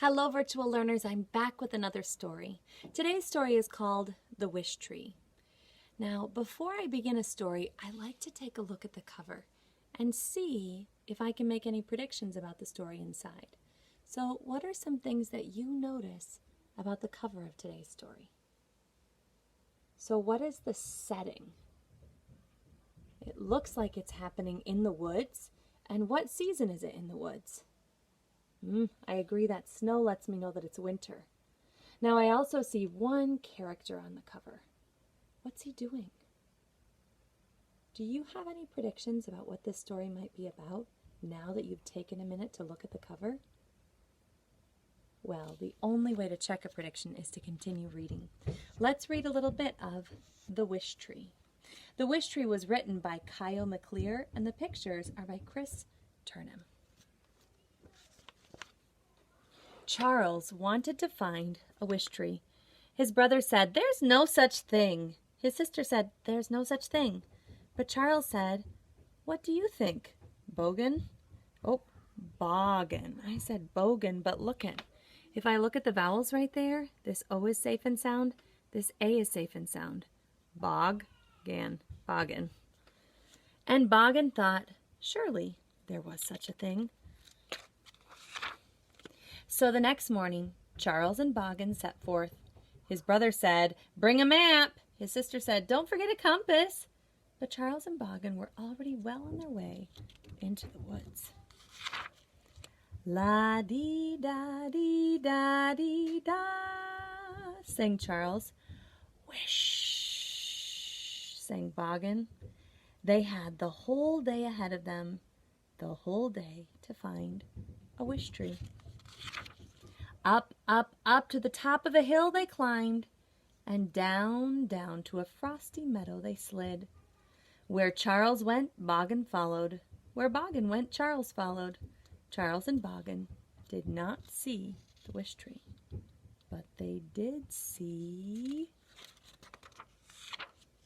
Hello, virtual learners. I'm back with another story. Today's story is called The Wish Tree. Now, before I begin a story, I like to take a look at the cover and see if I can make any predictions about the story inside. So, what are some things that you notice about the cover of today's story? So, what is the setting? It looks like it's happening in the woods. And what season is it in the woods? I agree that snow lets me know that it's winter. Now I also see one character on the cover. What's he doing? Do you have any predictions about what this story might be about now that you've taken a minute to look at the cover? Well, the only way to check a prediction is to continue reading. Let's read a little bit of The Wish Tree. The Wish Tree was written by Kyle McClear and the pictures are by Chris Turnham. Charles wanted to find a wish tree. His brother said, "There's no such thing." His sister said, "There's no such thing." But Charles said, "What do you think? Bogan?" Oh, boggin. I said bogan, but look at. If I look at the vowels right there, this O is safe and sound, this A is safe and sound. Boggin. And Boggin thought, surely there was such a thing. So the next morning, Charles and Boggin set forth. His brother said, "Bring a map." His sister said, "Don't forget a compass." But Charles and Boggin were already well on their way into the woods. La-dee-da-dee-da-dee-da, sang Charles. Wish, sang Boggin. They had the whole day ahead of them, the whole day to find a wish tree. Up, up, up to the top of a hill they climbed, and down, down to a frosty meadow they slid. Where Charles went, Boggin followed. Where Boggin went, Charles followed. Charles and Boggin did not see the wish tree, but they did see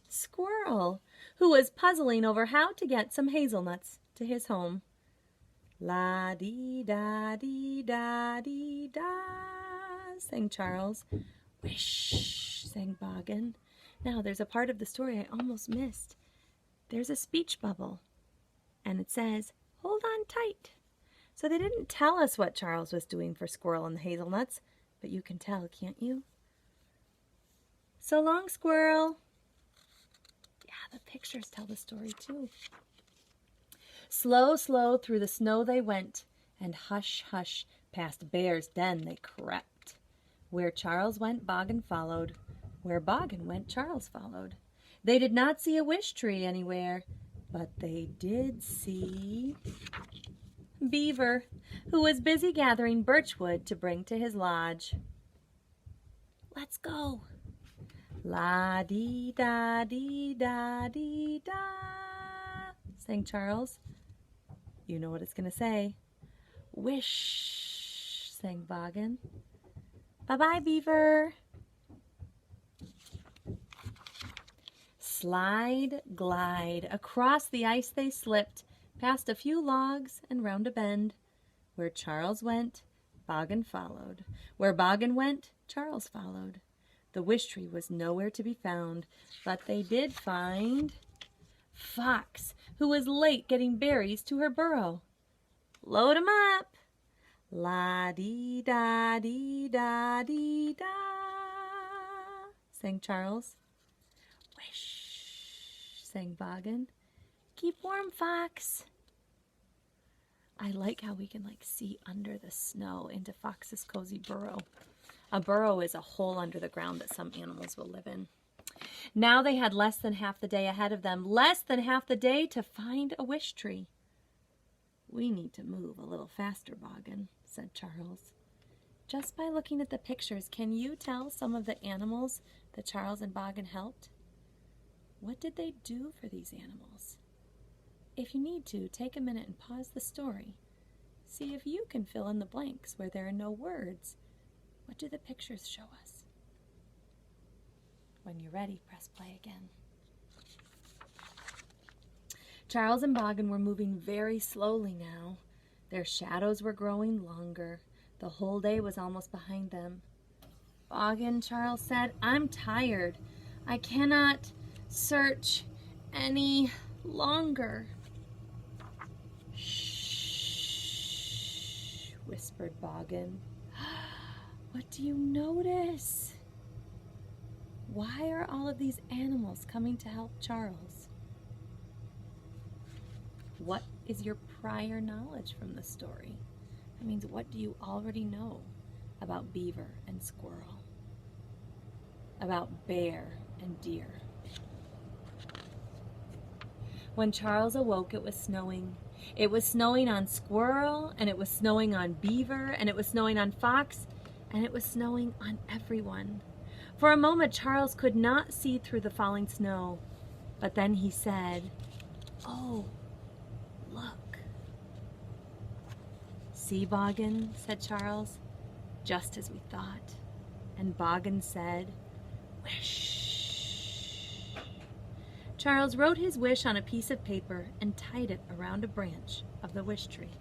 Squirrel, who was puzzling over how to get some hazelnuts to his home. La-dee-da-dee-da-dee-da, sang Charles. Wish, sang Boggin. Now there's a part of the story I almost missed. There's a speech bubble, and it says, "Hold on tight." So they didn't tell us what Charles was doing for Squirrel and the hazelnuts, but you can tell, can't you? So long, Squirrel. Yeah, the pictures tell the story too. Slow, slow through the snow they went, and hush, hush, past Bear's den they crept. Where Charles went, Boggin followed. Where Boggin went, Charles followed. They did not see a wish tree anywhere, but they did see Beaver, who was busy gathering birchwood to bring to his lodge. Let's go. La-dee-da-dee-da-dee-da, sang Charles. You know what it's going to say. Wish, sang Boggin. Bye-bye, Beaver. Slide, glide, across the ice they slipped, past a few logs and round a bend. Where Charles went, Boggin followed. Where Boggin went, Charles followed. The wish tree was nowhere to be found, but they did find Fox, who was late getting berries to her burrow. Load 'em up. La-dee-da-dee-da-dee-da, sang Charles. Wish, sang Boggin. Keep warm, Fox. I like how we can see under the snow into Fox's cozy burrow. A burrow is a hole under the ground that some animals will live in. Now they had less than half the day ahead of them, less than half the day to find a wish tree. We need to move a little faster, Boggin, said Charles. Just by looking at the pictures, can you tell some of the animals that Charles and Boggin helped? What did they do for these animals? If you need to, take a minute and pause the story. See if you can fill in the blanks where there are no words. What do the pictures show us? When you're ready, press play again. Charles and Boggin were moving very slowly now. Their shadows were growing longer. The whole day was almost behind them. Boggan, Charles said, I'm tired. I cannot search any longer. Shh, whispered Boggan. What do you notice? Why are all of these animals coming to help Charles? What is your prior knowledge from the story? That means, what do you already know about beaver and squirrel? About bear and deer? When Charles awoke, it was snowing. It was snowing on squirrel, and it was snowing on beaver, and it was snowing on fox, and it was snowing on everyone. For a moment, Charles could not see through the falling snow, but then he said, "Oh, look." "See, Boggan," said Charles, "just as we thought." And Boggan said, "Wish." Charles wrote his wish on a piece of paper and tied it around a branch of the wish tree.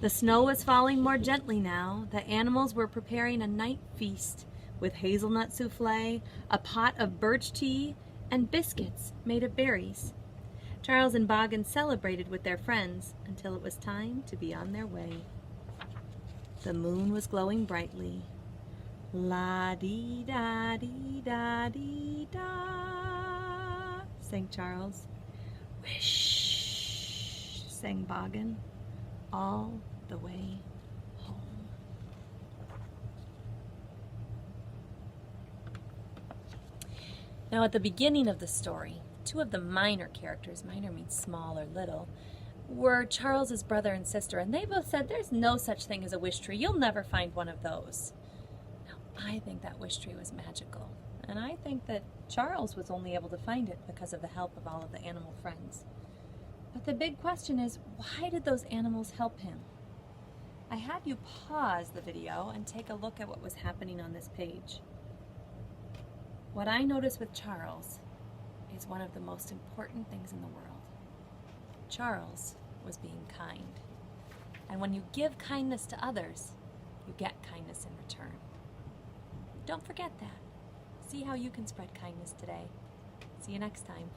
The snow was falling more gently now. The animals were preparing a night feast with hazelnut souffle, a pot of birch tea, and biscuits made of berries. Charles and Boggan celebrated with their friends until it was time to be on their way. The moon was glowing brightly. La-dee-da-dee-da-dee-da, sang Charles. Wish, sang Boggan, all the way home. Now, at the beginning of the story, two of the minor characters, minor means small or little, were Charles's brother and sister, and they both said there's no such thing as a wish tree. You'll never find one of those. Now, I think that wish tree was magical, and I think that Charles was only able to find it because of the help of all of the animal friends. But the big question is, why did those animals help him? I had you pause the video and take a look at what was happening on this page. What I noticed with Charles is one of the most important things in the world. Charles was being kind. And when you give kindness to others, you get kindness in return. Don't forget that. See how you can spread kindness today. See you next time.